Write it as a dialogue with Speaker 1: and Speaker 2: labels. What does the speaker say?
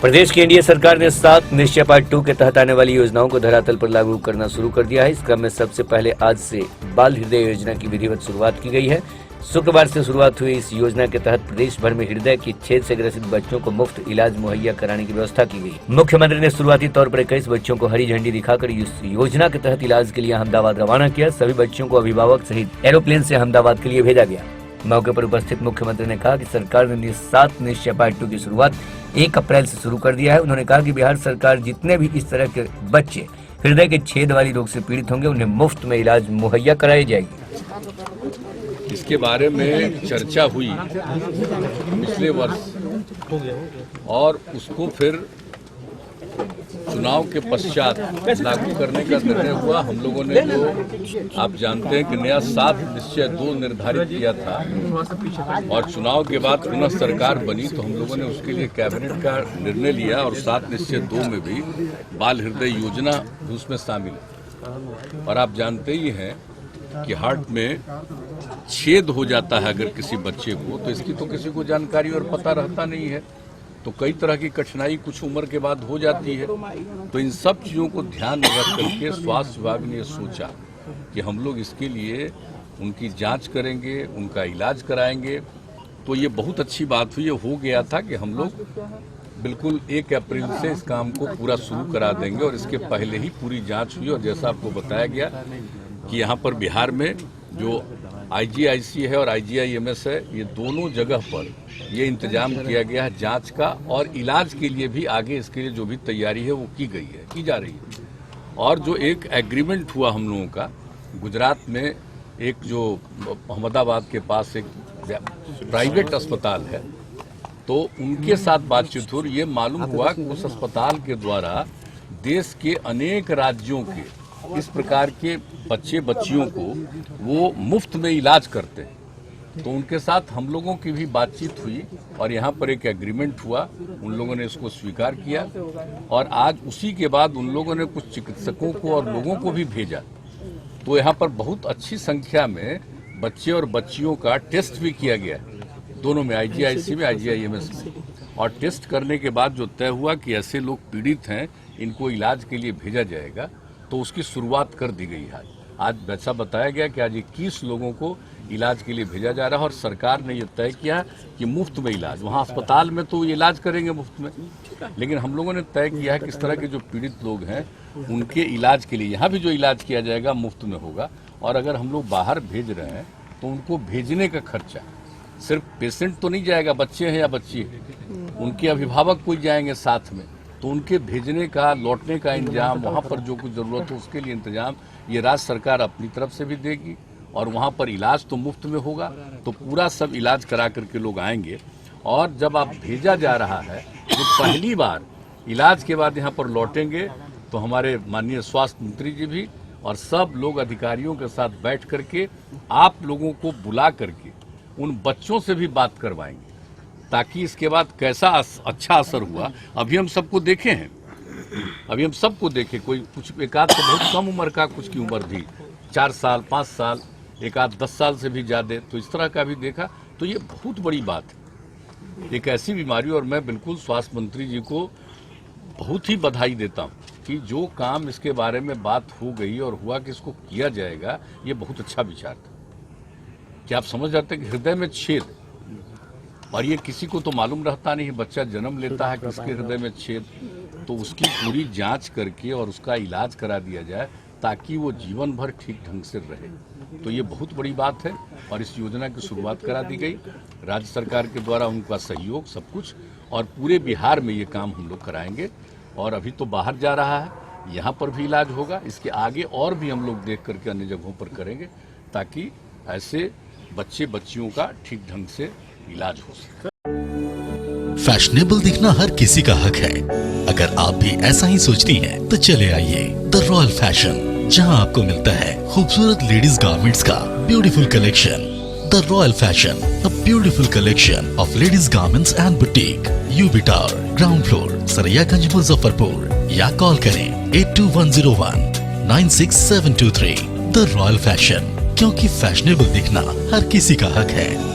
Speaker 1: प्रदेश की एनडीए सरकार ने 7 निश्चय पार्ट 2 के तहत आने वाली योजनाओं को धरातल पर लागू करना शुरू कर दिया है। इस क्रम में सबसे पहले आज से बाल हृदय योजना की विधिवत शुरुआत की गई है। शुक्रवार से शुरुआत हुई इस योजना के तहत प्रदेश भर में हृदय की छेद से ग्रसित बच्चों को मुफ्त इलाज मुहैया कराने की व्यवस्था की गई। मुख्यमंत्री ने शुरुआती तौर पर 21 बच्चों को हरी झंडी दिखाकर इस योजना के तहत इलाज के लिए अहमदाबाद रवाना किया। सभी बच्चों को अभिभावक सहित एरोप्लेन से अहमदाबाद के लिए भेजा गया। मौके पर उपस्थित मुख्यमंत्री ने कहा कि सरकार ने 7 निश्चय पार्ट 2 की शुरुआत 1 अप्रैल से शुरू कर दिया है। उन्होंने कहा कि बिहार सरकार जितने भी इस तरह के बच्चे हृदय के छेद वाली रोग से पीड़ित होंगे उन्हें मुफ्त में इलाज मुहैया कराई जाएगी।
Speaker 2: इसके बारे में चर्चा हुई पिछले वर्ष और उसको फिर चुनाव के पश्चात लागू करने का निर्णय हुआ। हम लोगों ने जो आप जानते हैं कि नया 7 निश्चय 2 निर्धारित किया था और चुनाव के बाद पुनः सरकार बनी तो हम लोगों ने उसके लिए कैबिनेट का निर्णय लिया और 7 निश्चय 2 में भी बाल हृदय योजना उसमें शामिल है। और आप जानते ही हैं कि हार्ट में छेद हो जाता है अगर किसी बच्चे को, तो इसकी तो किसी को जानकारी और पता रहता नहीं है, तो कई तरह की कठिनाई कुछ उम्र के बाद हो जाती है। तो इन सब चीज़ों को ध्यान में रख करके स्वास्थ्य विभाग ने सोचा कि हम लोग इसके लिए उनकी जांच करेंगे, उनका इलाज कराएंगे। तो ये बहुत अच्छी बात हुई। ये हो गया था कि हम लोग बिल्कुल 1 अप्रैल से इस काम को पूरा शुरू करा देंगे और इसके पहले ही पूरी जाँच हुई। और जैसा आपको बताया गया कि यहाँ पर बिहार में जो IGIC है और IGIMS है, ये दोनों जगह पर ये इंतजाम किया गया है जांच का, और इलाज के लिए भी आगे इसके लिए जो भी तैयारी है वो की गई है, की जा रही है। और जो एक एग्रीमेंट हुआ हम लोगों का गुजरात में, एक जो अहमदाबाद के पास एक प्राइवेट अस्पताल है, तो उनके साथ बातचीत हुई। ये मालूम हुआ कि उस अस्पताल के द्वारा देश के अनेक राज्यों के इस प्रकार के बच्चे बच्चियों को वो मुफ्त में इलाज करते हैं। तो उनके साथ हम लोगों की भी बातचीत हुई और यहाँ पर एक एग्रीमेंट हुआ। उन लोगों ने इसको स्वीकार किया और आज उसी के बाद उन लोगों ने कुछ चिकित्सकों को और लोगों को भी भेजा। तो यहाँ पर बहुत अच्छी संख्या में बच्चे और बच्चियों का टेस्ट भी किया गया दोनों में, IGIC में, IGIMS में। और टेस्ट करने के बाद जो तय हुआ कि ऐसे लोग पीड़ित हैं, इनको इलाज के लिए भेजा जाएगा, तो उसकी शुरुआत कर दी गई है। आज वैसा बताया गया कि आज 21 लोगों को इलाज के लिए भेजा जा रहा है और सरकार ने ये तय किया कि मुफ्त में इलाज, वहाँ अस्पताल में तो इलाज करेंगे मुफ्त में, लेकिन हम लोगों ने तय किया है कि इस तरह के जो पीड़ित लोग हैं उनके इलाज के लिए यहाँ भी जो इलाज किया जाएगा मुफ्त में होगा। और अगर हम लोग बाहर भेज रहे हैं तो उनको भेजने का खर्चा, सिर्फ पेशेंट तो नहीं जाएगा, बच्चे हैं या बच्ची है, उनके अभिभावक कोई जाएंगे साथ में, तो उनके भेजने का, लौटने का इंतजाम, वहाँ पर जो कुछ ज़रूरत हो उसके लिए इंतजाम ये राज्य सरकार अपनी तरफ से भी देगी। और वहाँ पर इलाज तो मुफ्त में होगा, तो पूरा सब इलाज करा करके लोग आएंगे। और जब आप भेजा जा रहा है तो पहली बार इलाज के बाद यहाँ पर लौटेंगे तो हमारे माननीय स्वास्थ्य मंत्री जी भी और सब लोग अधिकारियों के साथ बैठ करके आप लोगों को बुला करके उन बच्चों से भी बात करवाएंगे, ताकि इसके बाद कैसा अच्छा असर हुआ। अभी हम सबको देखे हैं, कोई कुछ एक आध तो बहुत कम उम्र का, कुछ की उम्र भी 4 साल 5 साल, एक आध 10 साल से भी ज़्यादा, तो इस तरह का भी देखा। तो ये बहुत बड़ी बात है, एक ऐसी बीमारी। और मैं बिल्कुल स्वास्थ्य मंत्री जी को बहुत ही बधाई देता हूँ कि जो काम इसके बारे में बात हो गई और हुआ कि इसको किया जाएगा, ये बहुत अच्छा विचार था। कि आप समझ जाते हैं कि हृदय में छेद, और ये किसी को तो मालूम रहता नहीं है, बच्चा जन्म लेता है किसके हृदय में छेद, तो उसकी पूरी जांच करके और उसका इलाज करा दिया जाए ताकि वो जीवन भर ठीक ढंग से रहे। तो ये बहुत बड़ी बात है और इस योजना की शुरुआत करा दी गई राज्य सरकार के द्वारा, उनका सहयोग सब कुछ, और पूरे बिहार में ये काम हम लोग कराएंगे। और अभी तो बाहर जा रहा है, यहाँ पर भी इलाज होगा, इसके आगे और भी हम लोग देख करके अन्य जगहों पर करेंगे ताकि ऐसे बच्चे बच्चियों का ठीक ढंग से इलाज हो सके।
Speaker 3: फैशनेबल दिखना हर किसी का हक है। अगर आप भी ऐसा ही सोचती हैं, तो चले आइए द रॉयल फैशन, जहां आपको मिलता है खूबसूरत लेडीज गारमेंट्स का beautiful collection. The Royal Fashion, a beautiful collection of ladies garments and boutique, UB Tower, ground floor, Saraiyaganj, Muzaffarpur, या कॉल करें 8210196723। द रॉयल फैशन, क्योंकि फैशनेबल दिखना हर किसी का हक है।